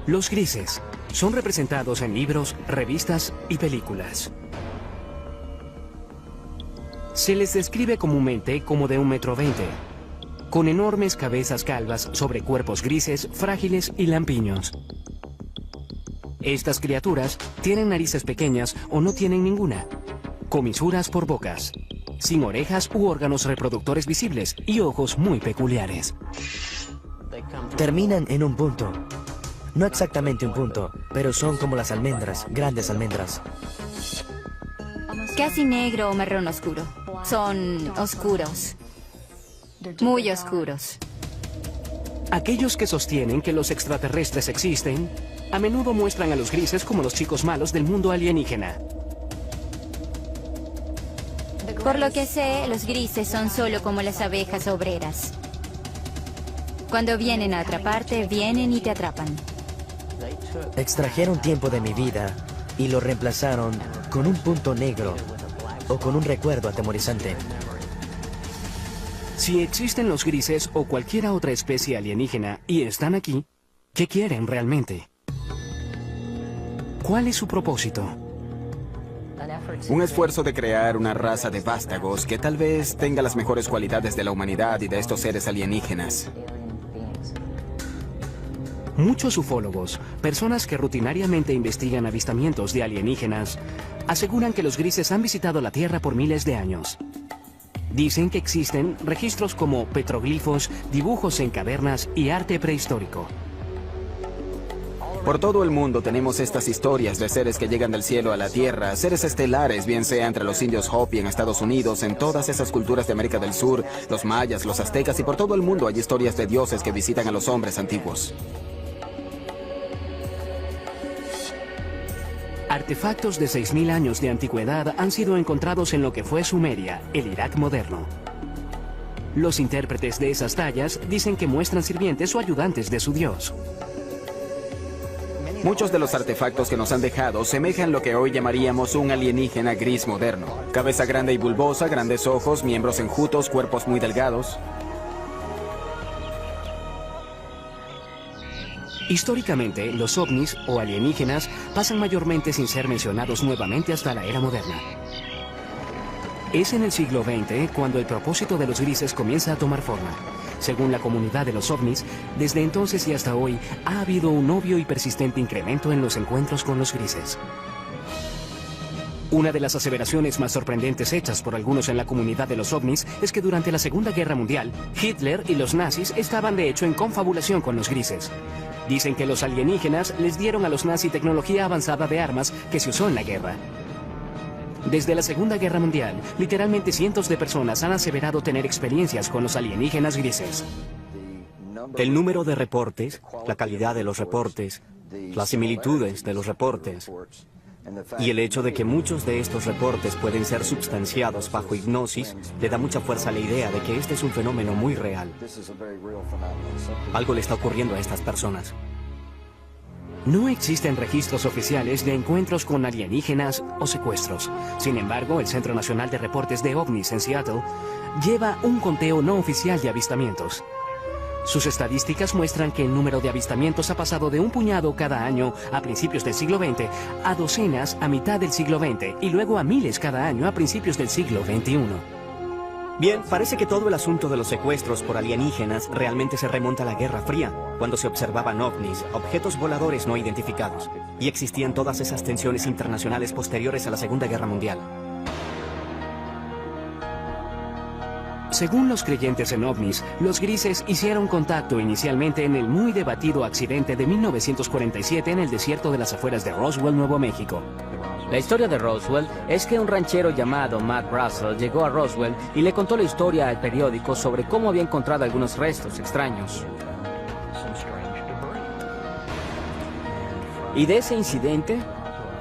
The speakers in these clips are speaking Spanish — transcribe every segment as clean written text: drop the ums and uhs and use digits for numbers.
Los grises son representados en libros, revistas y películas. Se les describe comúnmente como de 1,20 m, con enormes cabezas calvas sobre cuerpos grises, frágiles y lampiños. Estas criaturas tienen narices pequeñas o no tienen ninguna, comisuras por bocas, sin orejas u órganos reproductores visibles y ojos muy peculiares. Terminan en un punto. No exactamente un punto, pero son como las almendras, grandes almendras. Casi negro o marrón oscuro. Son oscuros. Muy oscuros. Aquellos que sostienen que los extraterrestres existen, a menudo muestran a los grises como los chicos malos del mundo alienígena. Por lo que sé, los grises son solo como las abejas obreras. Cuando vienen a atraparte, vienen y te atrapan. Extrajeron tiempo de mi vida y lo reemplazaron con un punto negro o con un recuerdo atemorizante. Si existen los grises o cualquier otra especie alienígena y están aquí, ¿qué quieren realmente? ¿Cuál es su propósito? Un esfuerzo de crear una raza de vástagos que tal vez tenga las mejores cualidades de la humanidad y de estos seres alienígenas. Muchos ufólogos, personas que rutinariamente investigan avistamientos de alienígenas, aseguran que los grises han visitado la Tierra por miles de años. Dicen que existen registros como petroglifos, dibujos en cavernas y arte prehistórico. Por todo el mundo tenemos estas historias de seres que llegan del cielo a la Tierra, seres estelares, bien sea entre los indios Hopi en Estados Unidos, en todas esas culturas de América del Sur, los mayas, los aztecas, y por todo el mundo hay historias de dioses que visitan a los hombres antiguos. Artefactos de 6.000 años de antigüedad han sido encontrados en lo que fue Sumeria, el Irak moderno. Los intérpretes de esas tallas dicen que muestran sirvientes o ayudantes de su dios. Muchos de los artefactos que nos han dejado semejan lo que hoy llamaríamos un alienígena gris moderno. Cabeza grande y bulbosa, grandes ojos, miembros enjutos, cuerpos muy delgados. Históricamente, los ovnis o alienígenas pasan mayormente sin ser mencionados nuevamente hasta la era moderna. Es en el siglo XX cuando el propósito de los grises comienza a tomar forma. Según la comunidad de los ovnis, desde entonces y hasta hoy ha habido un obvio y persistente incremento en los encuentros con los grises. Una de las aseveraciones más sorprendentes hechas por algunos en la comunidad de los ovnis es que durante la Segunda Guerra Mundial, Hitler y los nazis estaban de hecho en confabulación con los grises. Dicen que los alienígenas les dieron a los nazis tecnología avanzada de armas que se usó en la guerra. Desde la Segunda Guerra Mundial, literalmente cientos de personas han aseverado tener experiencias con los alienígenas grises. El número de reportes, la calidad de los reportes, las similitudes de los reportes y el hecho de que muchos de estos reportes pueden ser substanciados bajo hipnosis le da mucha fuerza a la idea de que este es un fenómeno muy real. Algo le está ocurriendo a estas personas. No existen registros oficiales de encuentros con alienígenas o secuestros. Sin embargo, el Centro Nacional de Reportes de OVNIs en Seattle lleva un conteo no oficial de avistamientos. Sus estadísticas muestran que el número de avistamientos ha pasado de un puñado cada año a principios del siglo XX a docenas a mitad del siglo XX y luego a miles cada año a principios del siglo XXI. Bien, parece que todo el asunto de los secuestros por alienígenas realmente se remonta a la Guerra Fría, cuando se observaban ovnis, objetos voladores no identificados, y existían todas esas tensiones internacionales posteriores a la Segunda Guerra Mundial. Según los creyentes en ovnis, los grises hicieron contacto inicialmente en el muy debatido accidente de 1947 en el desierto de las afueras de Roswell, Nuevo México. La historia de Roswell es que un ranchero llamado Matt Russell llegó a Roswell y le contó la historia al periódico sobre cómo había encontrado algunos restos extraños. Y de ese incidente,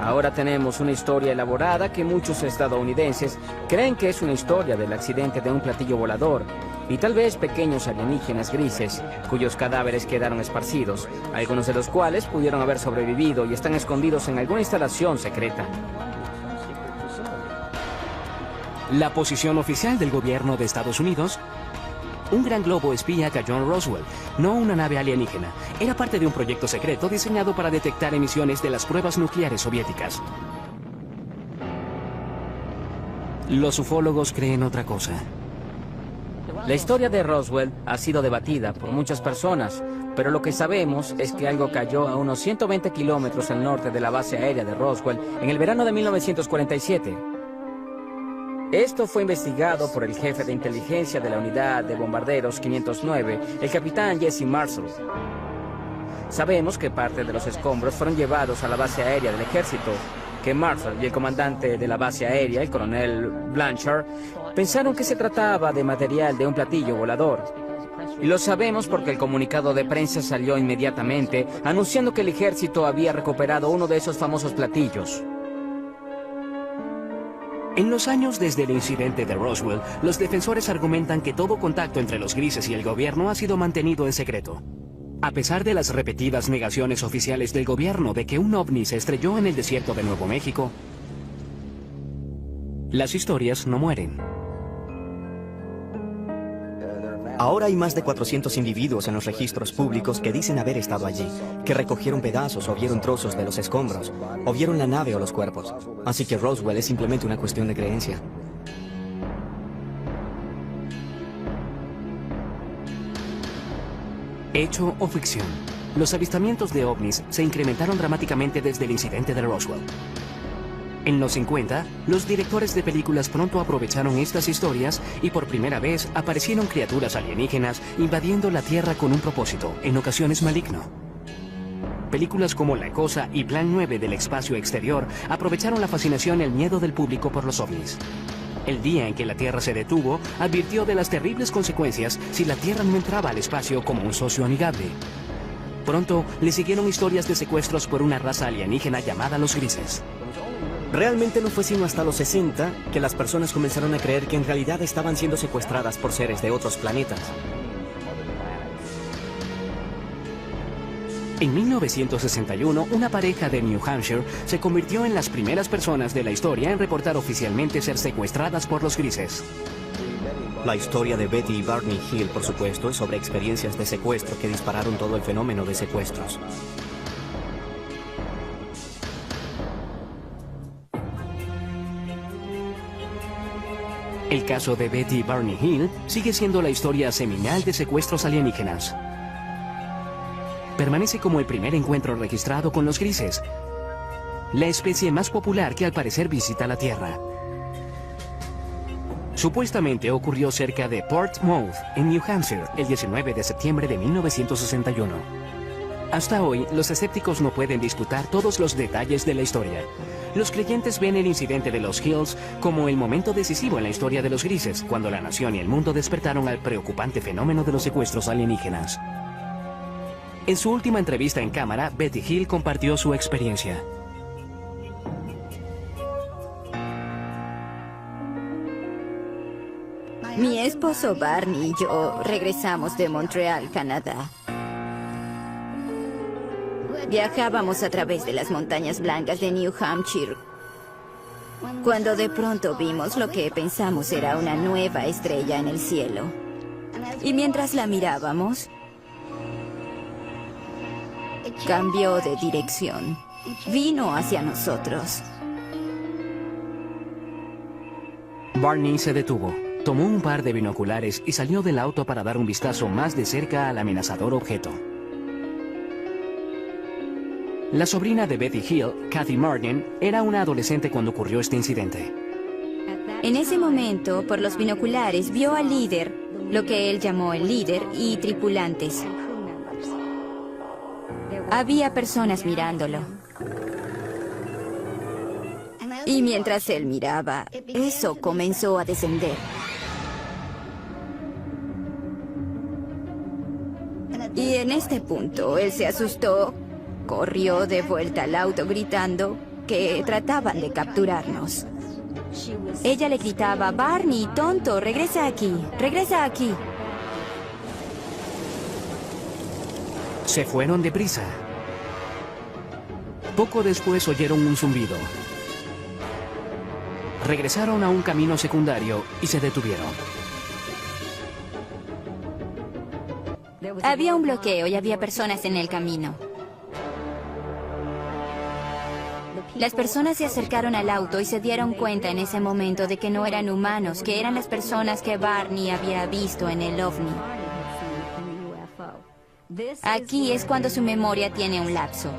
ahora tenemos una historia elaborada que muchos estadounidenses creen que es una historia del accidente de un platillo volador y tal vez pequeños alienígenas grises cuyos cadáveres quedaron esparcidos, algunos de los cuales pudieron haber sobrevivido y están escondidos en alguna instalación secreta. La posición oficial del gobierno de Estados Unidos Un gran globo espía cayó en Roswell, no una nave alienígena. Era parte de un proyecto secreto diseñado para detectar emisiones de las pruebas nucleares soviéticas. Los ufólogos creen otra cosa. La historia de Roswell ha sido debatida por muchas personas, pero lo que sabemos es que algo cayó a unos 120 kilómetros al norte de la base aérea de Roswell en el verano de 1947. Esto fue investigado por el jefe de inteligencia de la unidad de bombarderos 509, el capitán Jesse Marshall. Sabemos que parte de los escombros fueron llevados a la base aérea del ejército, que Marshall y el comandante de la base aérea, el coronel Blanchard, pensaron que se trataba de material de un platillo volador. Y lo sabemos porque el comunicado de prensa salió inmediatamente anunciando que el ejército había recuperado uno de esos famosos platillos. En los años desde el incidente de Roswell, los defensores argumentan que todo contacto entre los grises y el gobierno ha sido mantenido en secreto. A pesar de las repetidas negaciones oficiales del gobierno de que un ovni se estrelló en el desierto de Nuevo México, las historias no mueren. Ahora hay más de 400 individuos en los registros públicos que dicen haber estado allí, que recogieron pedazos o vieron trozos de los escombros, o vieron la nave o los cuerpos. Así que Roswell es simplemente una cuestión de creencia. Hecho o ficción, los avistamientos de ovnis se incrementaron dramáticamente desde el incidente de Roswell. En los 50, los directores de películas pronto aprovecharon estas historias y por primera vez aparecieron criaturas alienígenas invadiendo la Tierra con un propósito, en ocasiones maligno. Películas como La Cosa y Plan 9 del espacio exterior aprovecharon la fascinación y el miedo del público por los ovnis. El día en que la Tierra se detuvo, advirtió de las terribles consecuencias si la Tierra no entraba al espacio como un socio amigable. Pronto le siguieron historias de secuestros por una raza alienígena llamada los grises. Realmente no fue sino hasta los 60 que las personas comenzaron a creer que en realidad estaban siendo secuestradas por seres de otros planetas. En 1961, una pareja de New Hampshire se convirtió en las primeras personas de la historia en reportar oficialmente ser secuestradas por los grises. La historia de Betty y Barney Hill, por supuesto, es sobre experiencias de secuestro que dispararon todo el fenómeno de secuestros. El caso de Betty y Barney Hill sigue siendo la historia seminal de secuestros alienígenas. Permanece como el primer encuentro registrado con los grises, la especie más popular que al parecer visita la Tierra. Supuestamente ocurrió cerca de Portsmouth, en New Hampshire, el 19 de septiembre de 1961. Hasta hoy, los escépticos no pueden disputar todos los detalles de la historia. Los creyentes ven el incidente de los Hills como el momento decisivo en la historia de los grises, cuando la nación y el mundo despertaron al preocupante fenómeno de los secuestros alienígenas. En su última entrevista en cámara, Betty Hill compartió su experiencia. Mi esposo Barney y yo regresamos de Montreal, Canadá. Viajábamos a través de las montañas blancas de New Hampshire, cuando de pronto vimos lo que pensamos era una nueva estrella en el cielo. Y mientras la mirábamos, cambió de dirección. Vino hacia nosotros. Barney se detuvo, tomó un par de binoculares y salió del auto para dar un vistazo más de cerca al amenazador objeto. La sobrina de Betty Hill, Kathy Martin, era una adolescente cuando ocurrió este incidente. En ese momento, por los binoculares, vio al líder, lo que él llamó el líder, y tripulantes. Había personas mirándolo. Y mientras él miraba, eso comenzó a descender. Y en este punto, él se asustó, corrió de vuelta al auto gritando que trataban de capturarnos. Ella le gritaba: Barney, tonto, regresa aquí, regresa aquí. Se fueron deprisa. Poco después oyeron un zumbido. Regresaron a un camino secundario y se detuvieron. Había un bloqueo y había personas en el camino. Las personas se acercaron al auto y se dieron cuenta en ese momento de que no eran humanos, que eran las personas que Barney había visto en el ovni. Aquí es cuando su memoria tiene un lapso.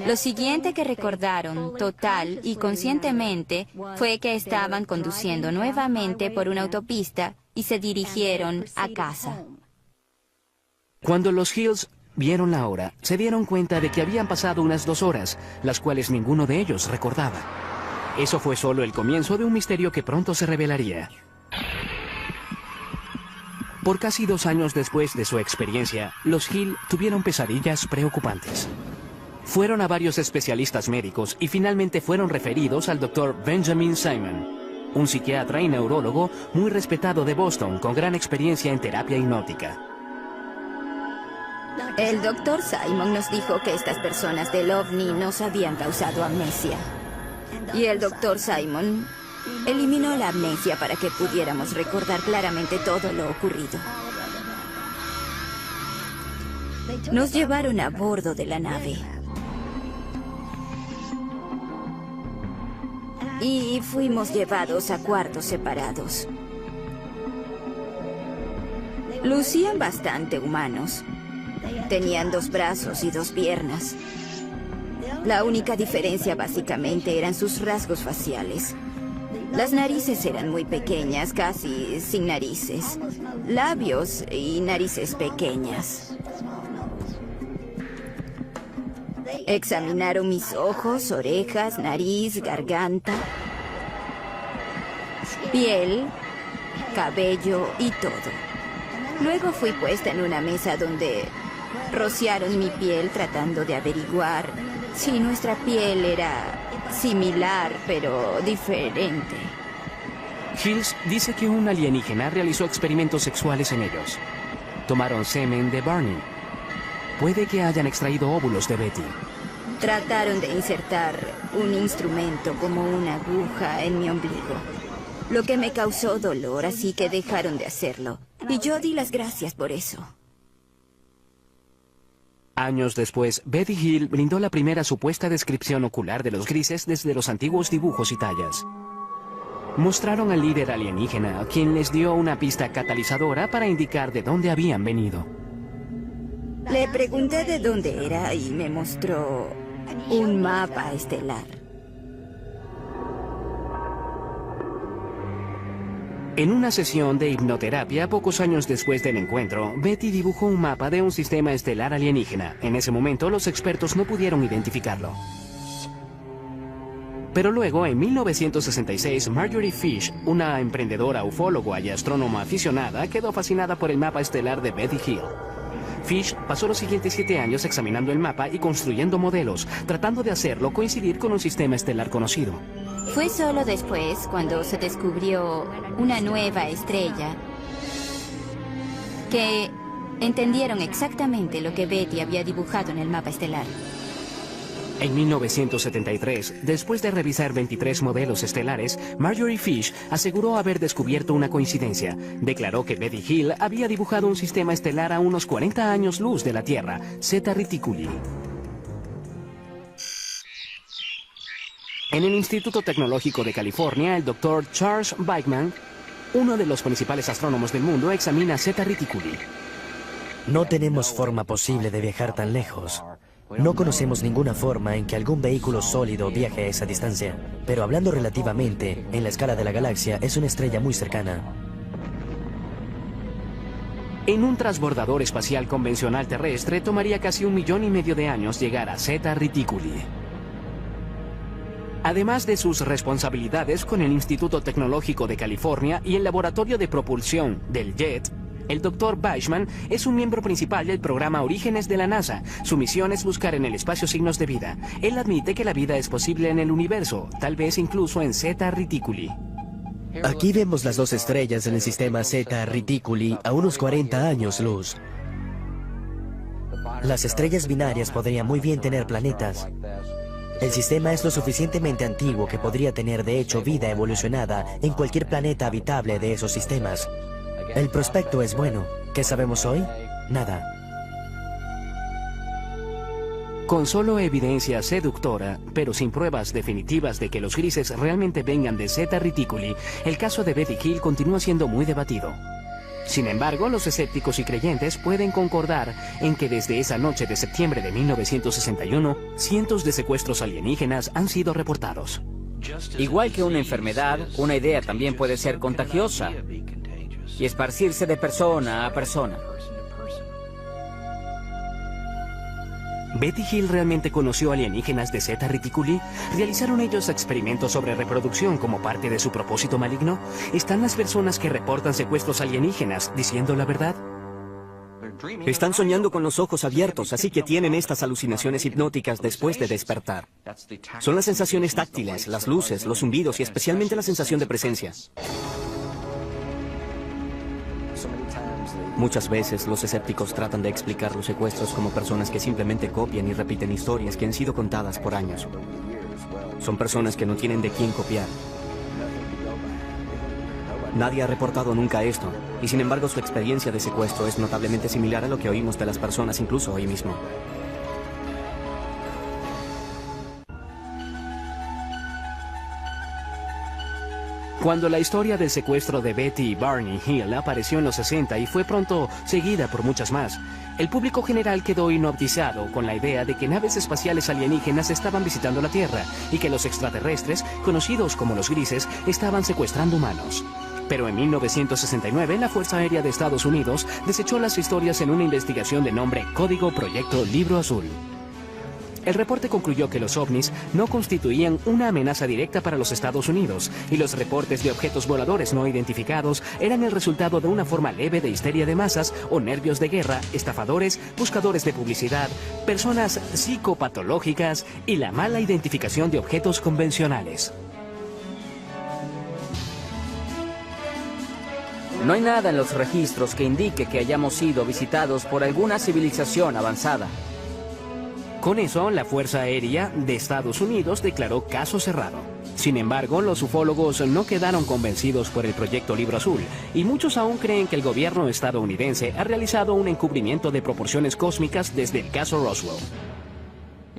Lo siguiente que recordaron, total y conscientemente, fue que estaban conduciendo nuevamente por una autopista y se dirigieron a casa. Cuando los Hills vieron la hora, se dieron cuenta de que habían pasado unas 2 horas, las cuales ninguno de ellos recordaba. Eso fue solo el comienzo de un misterio que pronto se revelaría. Por casi 2 años después de su experiencia, los Hill tuvieron pesadillas preocupantes. Fueron a varios especialistas médicos y finalmente fueron referidos al Dr. Benjamin Simon, un psiquiatra y neurólogo muy respetado de Boston con gran experiencia en terapia hipnótica. El Dr. Simon nos dijo que estas personas del ovni nos habían causado amnesia. Y el Dr. Simon eliminó la amnesia para que pudiéramos recordar claramente todo lo ocurrido. Nos llevaron a bordo de la nave. Y fuimos llevados a cuartos separados. Lucían bastante humanos. Tenían 2 brazos y 2 piernas. La única diferencia básicamente eran sus rasgos faciales. Las narices eran muy pequeñas, casi sin narices. Labios y narices pequeñas. Examinaron mis ojos, orejas, nariz, garganta, piel, cabello y todo. Luego fui puesta en una mesa donde rociaron mi piel tratando de averiguar si nuestra piel era similar pero diferente. Hills dice que un alienígena realizó experimentos sexuales en ellos. Tomaron semen de Barney. Puede que hayan extraído óvulos de Betty. Trataron de insertar un instrumento como una aguja en mi ombligo, lo que me causó dolor, así que dejaron de hacerlo. Y yo di las gracias por eso. Años después, Betty Hill brindó la primera supuesta descripción ocular de los grises desde los antiguos dibujos y tallas. Mostraron al líder alienígena, quien les dio una pista catalizadora para indicar de dónde habían venido. Le pregunté de dónde era y me mostró un mapa estelar. En una sesión de hipnoterapia, pocos años después del encuentro, Betty dibujó un mapa de un sistema estelar alienígena. En ese momento, los expertos no pudieron identificarlo. Pero luego, en 1966, Marjorie Fish, una emprendedora ufóloga y astrónoma aficionada, quedó fascinada por el mapa estelar de Betty Hill. Fish pasó los siguientes 7 años examinando el mapa y construyendo modelos, tratando de hacerlo coincidir con un sistema estelar conocido. Fue solo después, cuando se descubrió una nueva estrella, que entendieron exactamente lo que Betty había dibujado en el mapa estelar. En 1973, después de revisar 23 modelos estelares, Marjorie Fish aseguró haber descubierto una coincidencia. Declaró que Betty Hill había dibujado un sistema estelar a unos 40 años luz de la Tierra, Zeta Reticuli. En el Instituto Tecnológico de California, el Dr. Charles Bachman, uno de los principales astrónomos del mundo, examina Zeta Reticuli. No tenemos forma posible de viajar tan lejos. No conocemos ninguna forma en que algún vehículo sólido viaje a esa distancia. Pero hablando relativamente, en la escala de la galaxia, es una estrella muy cercana. En un transbordador espacial convencional terrestre, tomaría casi 1,5 millones de años llegar a Zeta Reticuli. Además de sus responsabilidades con el Instituto Tecnológico de California y el Laboratorio de Propulsión del JET, el Dr. Bachman es un miembro principal del programa Orígenes de la NASA. Su misión es buscar en el espacio signos de vida. Él admite que la vida es posible en el universo, tal vez incluso en Zeta Reticuli. Aquí vemos las 2 estrellas en el sistema Zeta Reticuli a unos 40 años luz. Las estrellas binarias podrían muy bien tener planetas. El sistema es lo suficientemente antiguo que podría tener de hecho vida evolucionada en cualquier planeta habitable de esos sistemas. El prospecto es bueno. ¿Qué sabemos hoy? Nada. Con solo evidencia seductora, pero sin pruebas definitivas de que los grises realmente vengan de Zeta Reticuli, el caso de Betty Hill continúa siendo muy debatido. Sin embargo, los escépticos y creyentes pueden concordar en que desde esa noche de septiembre de 1961, cientos de secuestros alienígenas han sido reportados. Igual que una enfermedad, una idea también puede ser contagiosa y esparcirse de persona a persona. ¿Betty Hill realmente conoció alienígenas de Zeta Reticuli? ¿Realizaron ellos experimentos sobre reproducción como parte de su propósito maligno? ¿Están las personas que reportan secuestros alienígenas diciendo la verdad? Están soñando con los ojos abiertos, así que tienen estas alucinaciones hipnóticas después de despertar. Son las sensaciones táctiles, las luces, los zumbidos y especialmente la sensación de presencia. Muchas veces los escépticos tratan de explicar los secuestros como personas que simplemente copian y repiten historias que han sido contadas por años. Son personas que no tienen de quién copiar. Nadie ha reportado nunca esto, y sin embargo su experiencia de secuestro es notablemente similar a lo que oímos de las personas incluso hoy mismo. Cuando la historia del secuestro de Betty y Barney Hill apareció en los 60 y fue pronto seguida por muchas más, el público general quedó hipnotizado con la idea de que naves espaciales alienígenas estaban visitando la Tierra y que los extraterrestres, conocidos como los grises, estaban secuestrando humanos. Pero en 1969, la Fuerza Aérea de Estados Unidos desechó las historias en una investigación de nombre Código Proyecto Libro Azul. El reporte concluyó que los ovnis no constituían una amenaza directa para los Estados Unidos y los reportes de objetos voladores no identificados eran el resultado de una forma leve de histeria de masas o nervios de guerra, estafadores, buscadores de publicidad, personas psicopatológicas y la mala identificación de objetos convencionales. No hay nada en los registros que indique que hayamos sido visitados por alguna civilización avanzada. Con eso, la Fuerza Aérea de Estados Unidos declaró caso cerrado. Sin embargo, los ufólogos no quedaron convencidos por el proyecto Libro Azul, y muchos aún creen que el gobierno estadounidense ha realizado un encubrimiento de proporciones cósmicas desde el caso Roswell.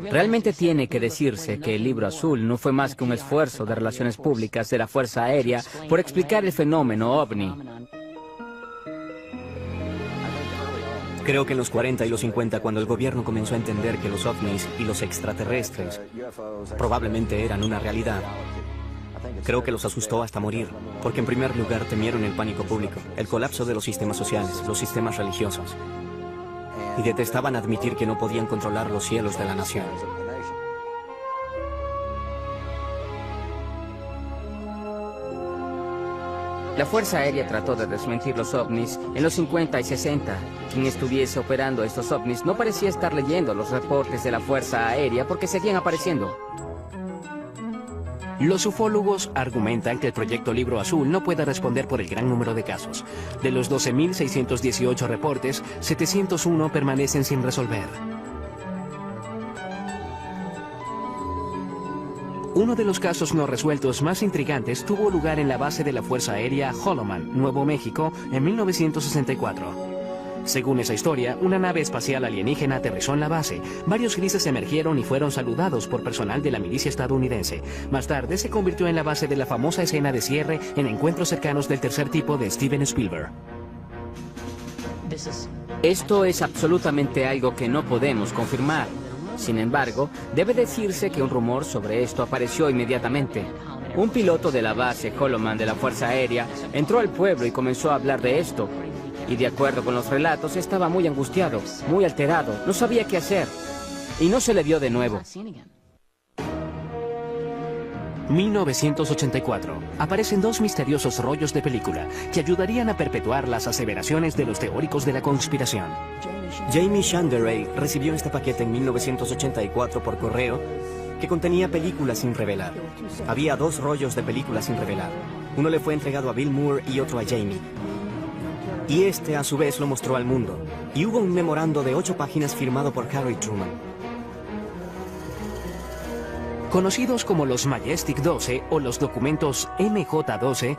Realmente tiene que decirse que el Libro Azul no fue más que un esfuerzo de relaciones públicas de la Fuerza Aérea por explicar el fenómeno ovni. Creo que en los 40 y los 50, cuando el gobierno comenzó a entender que los ovnis y los extraterrestres probablemente eran una realidad, creo que los asustó hasta morir, porque en primer lugar temieron el pánico público, el colapso de los sistemas sociales, los sistemas religiosos, y detestaban admitir que no podían controlar los cielos de la nación. La Fuerza Aérea trató de desmentir los ovnis en los 50 y 60. Quien estuviese operando estos ovnis no parecía estar leyendo los reportes de la Fuerza Aérea porque seguían apareciendo. Los ufólogos argumentan que el proyecto Libro Azul no puede responder por el gran número de casos. De los 12.618 reportes, 701 permanecen sin resolver. Uno de los casos no resueltos más intrigantes tuvo lugar en la base de la Fuerza Aérea Holloman, Nuevo México, en 1964. Según esa historia, una nave espacial alienígena aterrizó en la base. Varios grises emergieron y fueron saludados por personal de la milicia estadounidense. Más tarde se convirtió en la base de la famosa escena de cierre en Encuentros cercanos del tercer tipo de Steven Spielberg. Esto es absolutamente algo que no podemos confirmar. Sin embargo, debe decirse que un rumor sobre esto apareció inmediatamente. Un piloto de la base Holloman de la Fuerza Aérea entró al pueblo y comenzó a hablar de esto. Y de acuerdo con los relatos, estaba muy angustiado, muy alterado, no sabía qué hacer. Y no se le vio de nuevo. 1984. Aparecen dos misteriosos rollos de película que ayudarían a perpetuar las aseveraciones de los teóricos de la conspiración. Jamie Shanderay recibió este paquete en 1984 por correo que contenía películas sin revelar. Había dos rollos de películas sin revelar. Uno le fue entregado a Bill Moore y otro a Jamie. Y este a su vez lo mostró al mundo. Y hubo un memorando de 8 páginas firmado por Harry Truman. Conocidos como los Majestic 12 o los documentos MJ-12,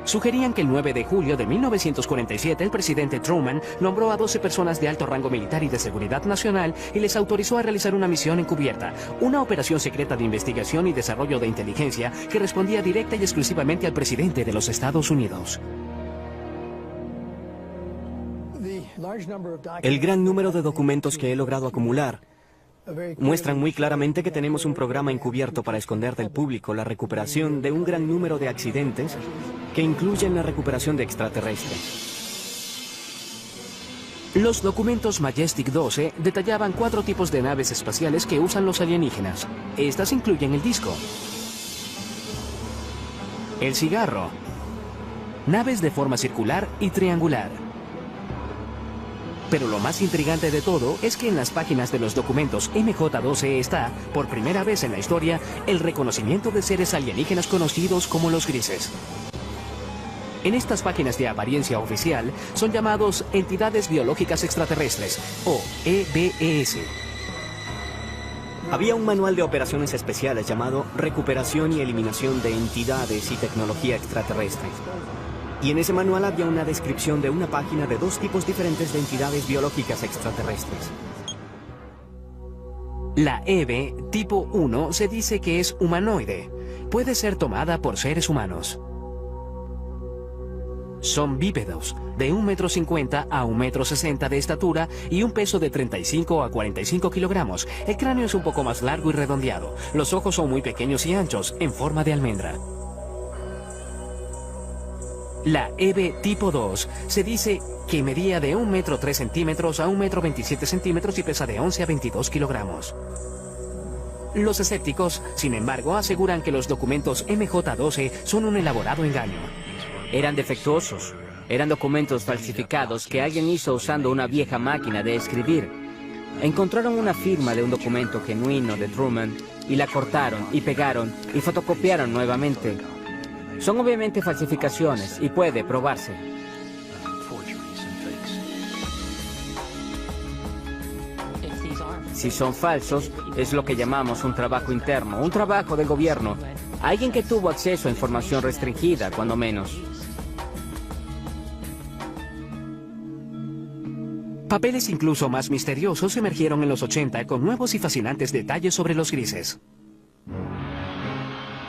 Sugerían que el 9 de julio de 1947 el presidente Truman nombró a 12 personas de alto rango militar y de seguridad nacional y les autorizó a realizar una misión encubierta, una operación secreta de investigación y desarrollo de inteligencia que respondía directa y exclusivamente al presidente de los Estados Unidos. El gran número de documentos que he logrado acumular muestran muy claramente que tenemos un programa encubierto para esconder del público la recuperación de un gran número de accidentes que incluyen la recuperación de extraterrestres. Los documentos Majestic 12 detallaban 4 tipos de naves espaciales que usan los alienígenas. Estas incluyen el disco, el cigarro, naves de forma circular y triangular. Pero lo más intrigante de todo es que en las páginas de los documentos MJ-12 está, por primera vez en la historia, el reconocimiento de seres alienígenas conocidos como los grises. En estas páginas de apariencia oficial son llamados entidades biológicas extraterrestres, o EBES. Había un manual de operaciones especiales llamado Recuperación y Eliminación de Entidades y Tecnología Extraterrestre. Y en ese manual había una descripción de una página de 2 tipos diferentes de entidades biológicas extraterrestres. La EBE tipo 1 se dice que es humanoide. Puede ser tomada por seres humanos. Son bípedos, de 1,50 m a 1,60 m de estatura y un peso de 35 a 45 kilogramos. El cráneo es un poco más largo y redondeado. Los ojos son muy pequeños y anchos, en forma de almendra. La EBE tipo 2 se dice que medía de 1,03 m a 1,27 m y pesa de 11 a 22 kilogramos. Los escépticos, sin embargo, aseguran que los documentos MJ-12 son un elaborado engaño. Eran defectuosos. Eran documentos falsificados que alguien hizo usando una vieja máquina de escribir. Encontraron una firma de un documento genuino de Truman y la cortaron y pegaron y fotocopiaron nuevamente. Son obviamente falsificaciones y puede probarse. Si son falsos, es lo que llamamos un trabajo interno, un trabajo del gobierno. Alguien que tuvo acceso a información restringida, cuando menos. Papeles incluso más misteriosos emergieron en los 80 con nuevos y fascinantes detalles sobre los grises.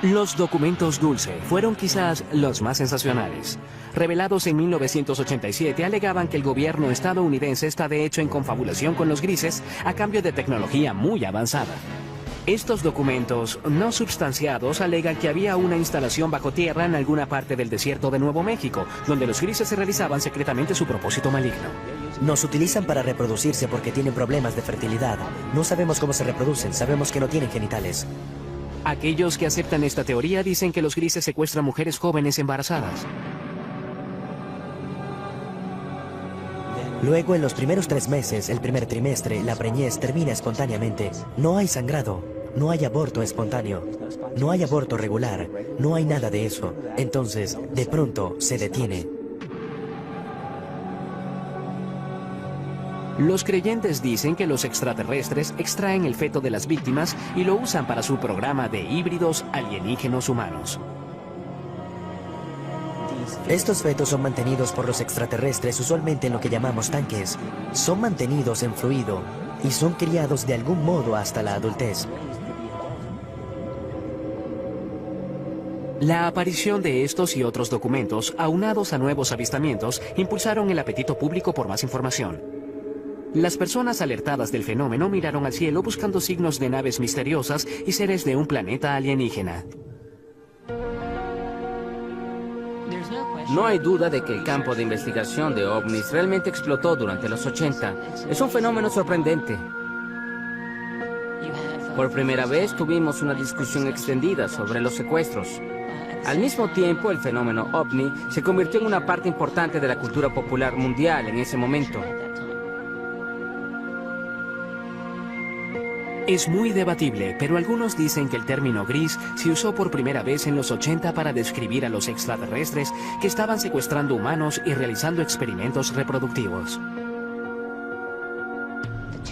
Los documentos Dulce fueron quizás los más sensacionales. Revelados en 1987, alegaban que el gobierno estadounidense está de hecho en confabulación con los grises a cambio de tecnología muy avanzada. Estos documentos no substanciados alegan que había una instalación bajo tierra en alguna parte del desierto de Nuevo México, donde los grises se realizaban secretamente su propósito maligno. Nos utilizan para reproducirse porque tienen problemas de fertilidad. No sabemos cómo se reproducen, sabemos que no tienen genitales. Aquellos que aceptan esta teoría dicen que los grises secuestran mujeres jóvenes embarazadas. Luego, en los primeros 3 meses, el primer trimestre, la preñez termina espontáneamente. No hay sangrado, no hay aborto espontáneo, no hay aborto regular, no hay nada de eso. Entonces, de pronto, se detiene. Los creyentes dicen que los extraterrestres extraen el feto de las víctimas y lo usan para su programa de híbridos alienígenos humanos. Estos fetos son mantenidos por los extraterrestres usualmente en lo que llamamos tanques. Son mantenidos en fluido y son criados de algún modo hasta la adultez. La aparición de estos y otros documentos, aunados a nuevos avistamientos, impulsaron el apetito público por más información. Las personas alertadas del fenómeno miraron al cielo buscando signos de naves misteriosas y seres de un planeta alienígena. No hay duda de que el campo de investigación de ovnis realmente explotó durante los 80. Es un fenómeno sorprendente. Por primera vez tuvimos una discusión extendida sobre los secuestros. Al mismo tiempo, el fenómeno ovni se convirtió en una parte importante de la cultura popular mundial en ese momento. Es muy debatible, pero algunos dicen que el término gris se usó por primera vez en los 80 para describir a los extraterrestres que estaban secuestrando humanos y realizando experimentos reproductivos.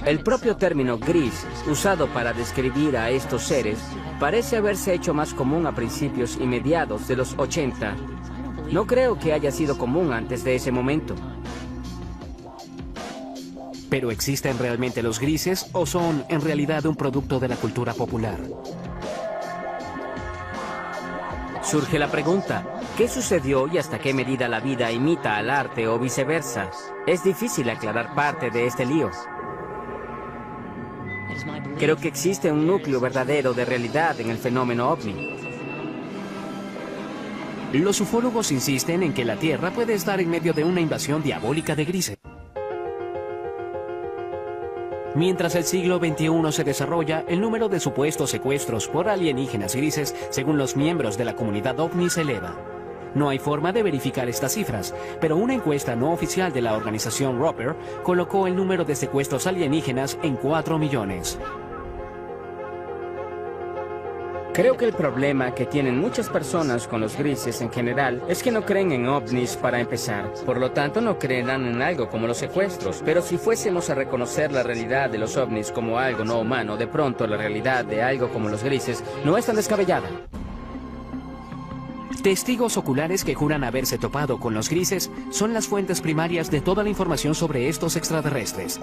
El propio término gris, usado para describir a estos seres, parece haberse hecho más común a principios y mediados de los 80. No creo que haya sido común antes de ese momento. ¿Pero existen realmente los grises o son en realidad un producto de la cultura popular? Surge la pregunta, ¿qué sucedió y hasta qué medida la vida imita al arte o viceversa? Es difícil aclarar parte de este lío. Creo que existe un núcleo verdadero de realidad en el fenómeno ovni. Los ufólogos insisten en que la Tierra puede estar en medio de una invasión diabólica de grises. Mientras el siglo XXI se desarrolla, el número de supuestos secuestros por alienígenas grises, según los miembros de la comunidad ovni, se eleva. No hay forma de verificar estas cifras, pero una encuesta no oficial de la organización Roper colocó el número de secuestros alienígenas en 4 millones. Creo que el problema que tienen muchas personas con los grises en general es que no creen en ovnis para empezar. Por lo tanto, no creerán en algo como los secuestros. Pero si fuésemos a reconocer la realidad de los ovnis como algo no humano, de pronto la realidad de algo como los grises no es tan descabellada. Testigos oculares que juran haberse topado con los grises son las fuentes primarias de toda la información sobre estos extraterrestres.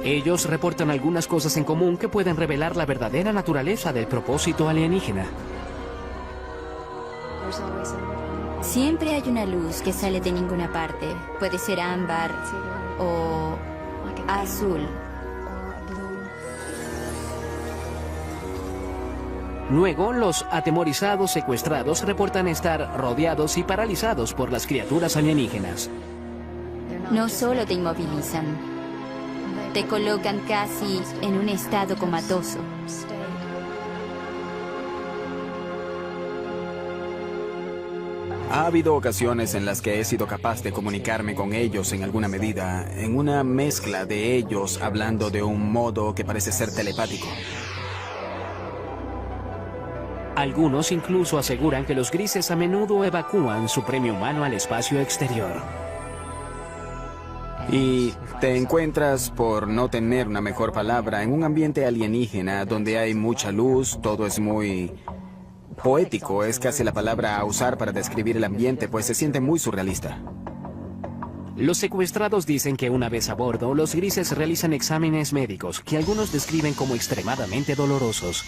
Ellos reportan algunas cosas en común que pueden revelar la verdadera naturaleza del propósito alienígena. Siempre hay una luz que sale de ninguna parte. Puede ser ámbar o azul. Luego, los atemorizados secuestrados reportan estar rodeados y paralizados por las criaturas alienígenas. No solo te inmovilizan, te colocan casi en un estado comatoso. Ha habido ocasiones en las que he sido capaz de comunicarme con ellos en alguna medida, en una mezcla de ellos hablando de un modo que parece ser telepático. Algunos incluso aseguran que los grises a menudo evacúan su premio humano al espacio exterior. Y te encuentras, por no tener una mejor palabra, en un ambiente alienígena donde hay mucha luz, todo es muy poético, es casi la palabra a usar para describir el ambiente, pues se siente muy surrealista. Los secuestrados dicen que una vez a bordo, los grises realizan exámenes médicos que algunos describen como extremadamente dolorosos.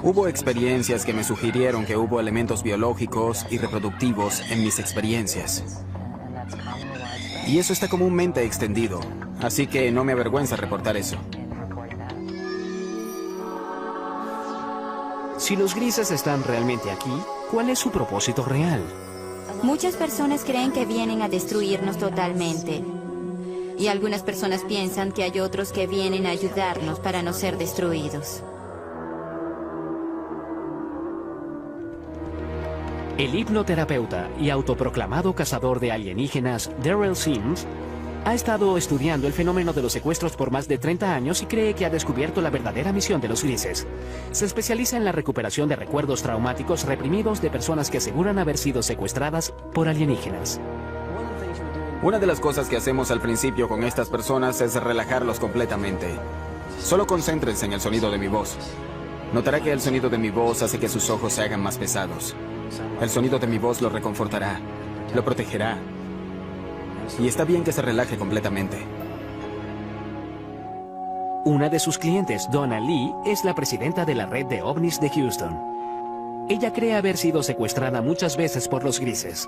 Hubo experiencias que me sugirieron que hubo elementos biológicos y reproductivos en mis experiencias. Y eso está comúnmente extendido, así que no me avergüenza reportar eso. Si los grises están realmente aquí, ¿cuál es su propósito real? Muchas personas creen que vienen a destruirnos totalmente. Y algunas personas piensan que hay otros que vienen a ayudarnos para no ser destruidos. El hipnoterapeuta y autoproclamado cazador de alienígenas, Daryl Sims, ha estado estudiando el fenómeno de los secuestros por más de 30 años y cree que ha descubierto la verdadera misión de los grises. Se especializa en la recuperación de recuerdos traumáticos reprimidos de personas que aseguran haber sido secuestradas por alienígenas. Una de las cosas que hacemos al principio con estas personas es relajarlos completamente. Solo concéntrense en el sonido de mi voz. Notará que el sonido de mi voz hace que sus ojos se hagan más pesados. El sonido de mi voz lo reconfortará, lo protegerá. Y está bien que se relaje completamente. Una de sus clientes, Donna Lee, es la presidenta de la red de ovnis de Houston. Ella cree haber sido secuestrada muchas veces por los grises.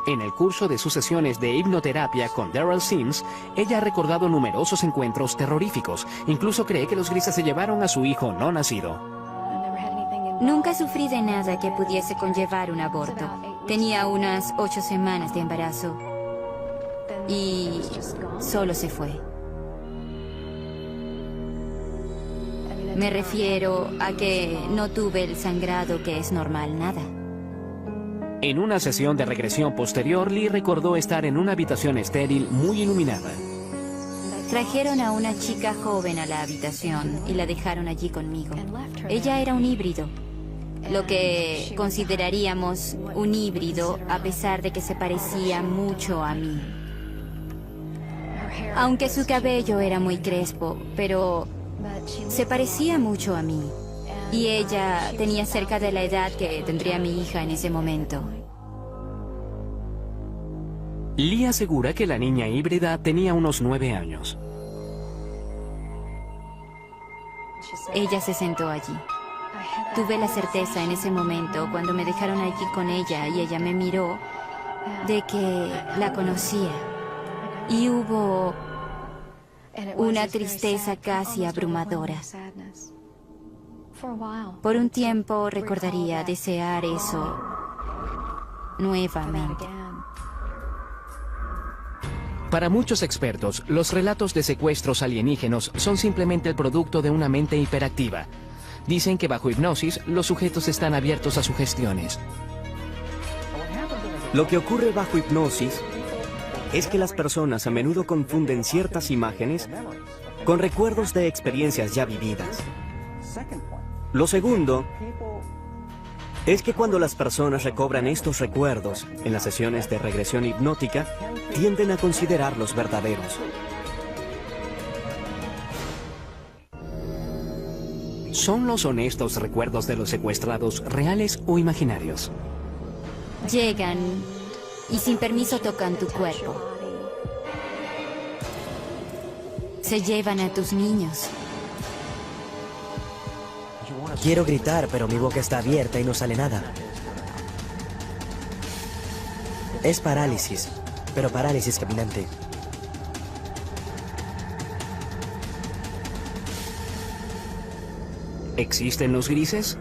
En el curso de sus sesiones de hipnoterapia con Daryl Sims, ella ha recordado numerosos encuentros terroríficos. Incluso cree que los grises se llevaron a su hijo no nacido. Nunca sufrí de nada que pudiese conllevar un aborto. Tenía unas 8 semanas de embarazo. Y solo se fue. Me refiero a que no tuve el sangrado que es normal, nada. En una sesión de regresión posterior, Lee recordó estar en una habitación estéril muy iluminada. Trajeron a una chica joven a la habitación y la dejaron allí conmigo. Ella era un híbrido, lo que consideraríamos un híbrido a pesar de que se parecía mucho a mí. Aunque su cabello era muy crespo, pero Se parecía mucho a mí. Y ella tenía cerca de la edad que tendría mi hija en ese momento. Lee asegura que la niña híbrida tenía unos 9 años. Ella se sentó allí. Tuve la certeza en ese momento, cuando me dejaron allí con ella y ella me miró, de que la conocía. Y hubo una tristeza casi abrumadora. Por un tiempo recordaría desear eso nuevamente. Para muchos expertos, los relatos de secuestros alienígenos son simplemente el producto de una mente hiperactiva. Dicen que bajo hipnosis, los sujetos están abiertos a sugestiones. Lo que ocurre bajo hipnosis es que las personas a menudo confunden ciertas imágenes con recuerdos de experiencias ya vividas. Lo segundo es que cuando las personas recobran estos recuerdos en las sesiones de regresión hipnótica, tienden a considerarlos verdaderos. ¿Son los honestos recuerdos de los secuestrados reales o imaginarios? Llegan y sin permiso tocan tu cuerpo. Se llevan a tus niños. Quiero gritar, pero mi boca está abierta y no sale nada. Es parálisis, pero parálisis caminante. ¿Existen los grises?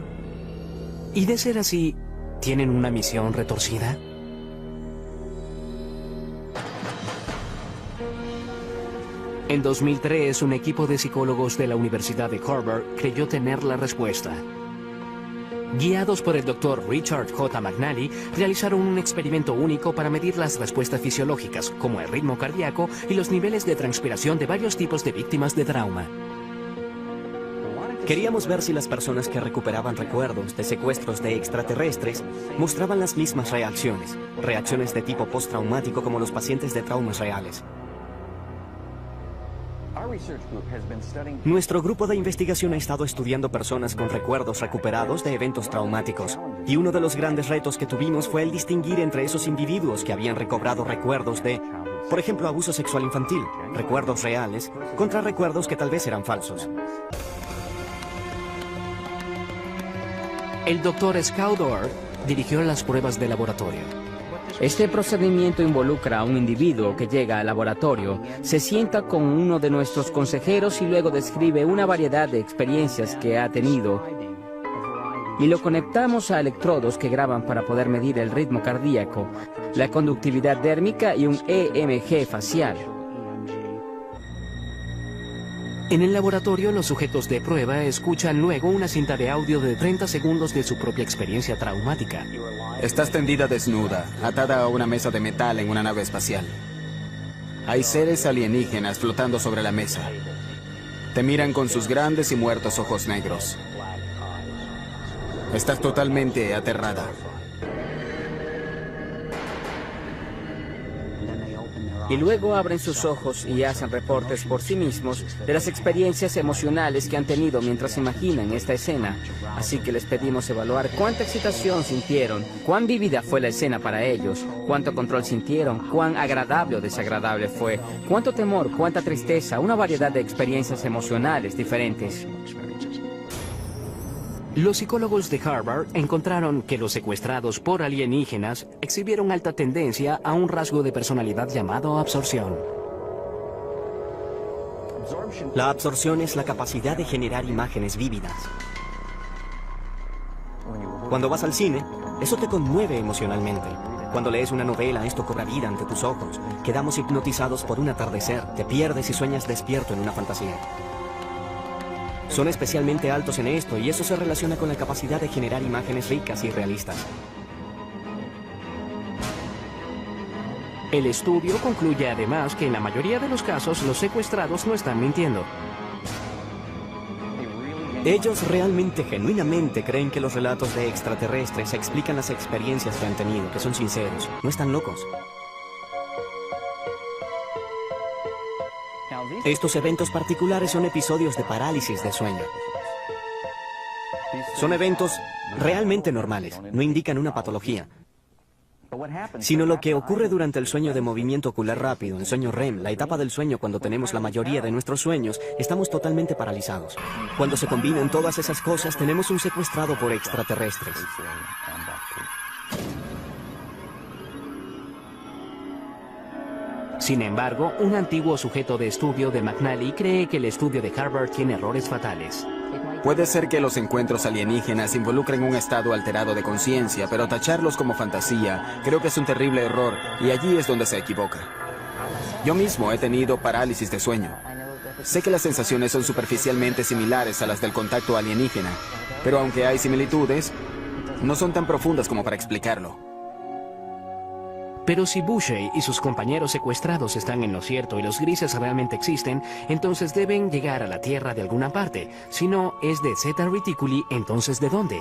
Y de ser así, ¿tienen una misión retorcida? En 2003, un equipo de psicólogos de la Universidad de Harvard creyó tener la respuesta. Guiados por el Dr. Richard J. McNally, realizaron un experimento único para medir las respuestas fisiológicas, como el ritmo cardíaco y los niveles de transpiración de varios tipos de víctimas de trauma. Queríamos ver si las personas que recuperaban recuerdos de secuestros de extraterrestres mostraban las mismas reacciones de tipo postraumático como los pacientes de traumas reales. Nuestro grupo de investigación ha estado estudiando personas con recuerdos recuperados de eventos traumáticos, y uno de los grandes retos que tuvimos fue el distinguir entre esos individuos que habían recobrado recuerdos de, por ejemplo, abuso sexual infantil, recuerdos reales, contra recuerdos que tal vez eran falsos. El Dr. Scoudor dirigió las pruebas de laboratorio. Este procedimiento involucra a un individuo que llega al laboratorio, se sienta con uno de nuestros consejeros y luego describe una variedad de experiencias que ha tenido. Y lo conectamos a electrodos que graban para poder medir el ritmo cardíaco, la conductividad dérmica y un EMG facial. En el laboratorio, los sujetos de prueba escuchan luego una cinta de audio de 30 segundos de su propia experiencia traumática. Estás tendida desnuda, atada a una mesa de metal en una nave espacial. Hay seres alienígenas flotando sobre la mesa. Te miran con sus grandes y muertos ojos negros. Estás totalmente aterrada. Y luego abren sus ojos y hacen reportes por sí mismos de las experiencias emocionales que han tenido mientras imaginan esta escena. Así que les pedimos evaluar cuánta excitación sintieron, cuán vívida fue la escena para ellos, cuánto control sintieron, cuán agradable o desagradable fue, cuánto temor, cuánta tristeza, una variedad de experiencias emocionales diferentes. Los psicólogos de Harvard encontraron que los secuestrados por alienígenas exhibieron alta tendencia a un rasgo de personalidad llamado absorción. La absorción es la capacidad de generar imágenes vívidas. Cuando vas al cine, eso te conmueve emocionalmente. Cuando lees una novela, esto cobra vida ante tus ojos. Quedamos hipnotizados por un atardecer, te pierdes y sueñas despierto en una fantasía. Son especialmente altos en esto y eso se relaciona con la capacidad de generar imágenes ricas y realistas. El estudio concluye además que en la mayoría de los casos los secuestrados no están mintiendo. Ellos realmente, genuinamente creen que los relatos de extraterrestres explican las experiencias que han tenido, que son sinceros, no están locos. Estos eventos particulares son episodios de parálisis de sueño. Son eventos realmente normales, no indican una patología, sino lo que ocurre durante el sueño de movimiento ocular rápido, el sueño REM, la etapa del sueño cuando tenemos la mayoría de nuestros sueños, estamos totalmente paralizados. Cuando se combinan todas esas cosas, tenemos un secuestrado por extraterrestres. Sin embargo, un antiguo sujeto de estudio de McNally cree que el estudio de Harvard tiene errores fatales. Puede ser que los encuentros alienígenas involucren un estado alterado de conciencia, pero tacharlos como fantasía creo que es un terrible error, y allí es donde se equivoca. Yo mismo he tenido parálisis de sueño. Sé que las sensaciones son superficialmente similares a las del contacto alienígena, pero aunque hay similitudes, no son tan profundas como para explicarlo. Pero si Boucher y sus compañeros secuestrados están en lo cierto y los grises realmente existen, entonces deben llegar a la Tierra de alguna parte. Si no es de Zeta Reticuli, entonces ¿de dónde?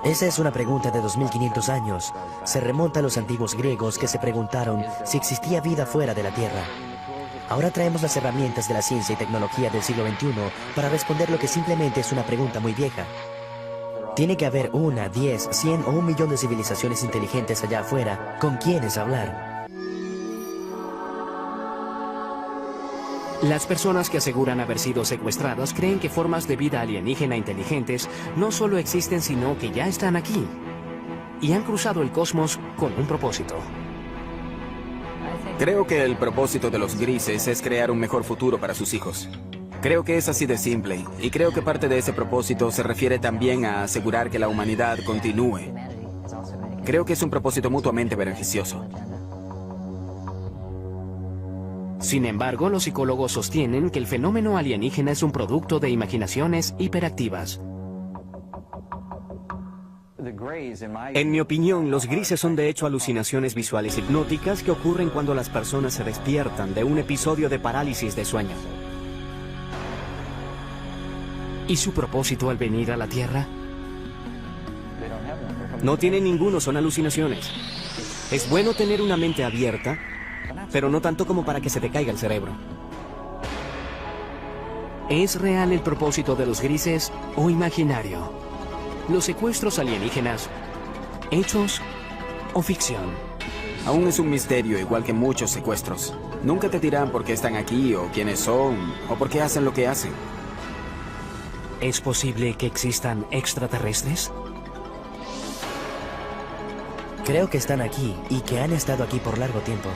Esa es una pregunta de 2500 años. Se remonta a los antiguos griegos que se preguntaron si existía vida fuera de la Tierra. Ahora traemos las herramientas de la ciencia y tecnología del siglo XXI para responder lo que simplemente es una pregunta muy vieja. Tiene que haber 1, 10, 100 o 1.000.000 de civilizaciones inteligentes allá afuera con quienes hablar. Las personas que aseguran haber sido secuestradas creen que formas de vida alienígena inteligentes no solo existen, sino que ya están aquí. Y han cruzado el cosmos con un propósito. Creo que el propósito de los grises es crear un mejor futuro para sus hijos. Creo que es así de simple, y creo que parte de ese propósito se refiere también a asegurar que la humanidad continúe. Creo que es un propósito mutuamente beneficioso. Sin embargo, los psicólogos sostienen que el fenómeno alienígena es un producto de imaginaciones hiperactivas. En mi opinión, los grises son de hecho alucinaciones visuales hipnóticas que ocurren cuando las personas se despiertan de un episodio de parálisis de sueño. ¿Y su propósito al venir a la Tierra? No tienen ninguno, son alucinaciones. Es bueno tener una mente abierta, pero no tanto como para que se te caiga el cerebro. ¿Es real el propósito de los grises o imaginario? ¿Los secuestros alienígenas, hechos o ficción? Aún es un misterio, igual que muchos secuestros. Nunca te dirán por qué están aquí, o quiénes son, o por qué hacen lo que hacen. ¿Es posible que existan extraterrestres? Creo que están aquí y que han estado aquí por largo tiempo.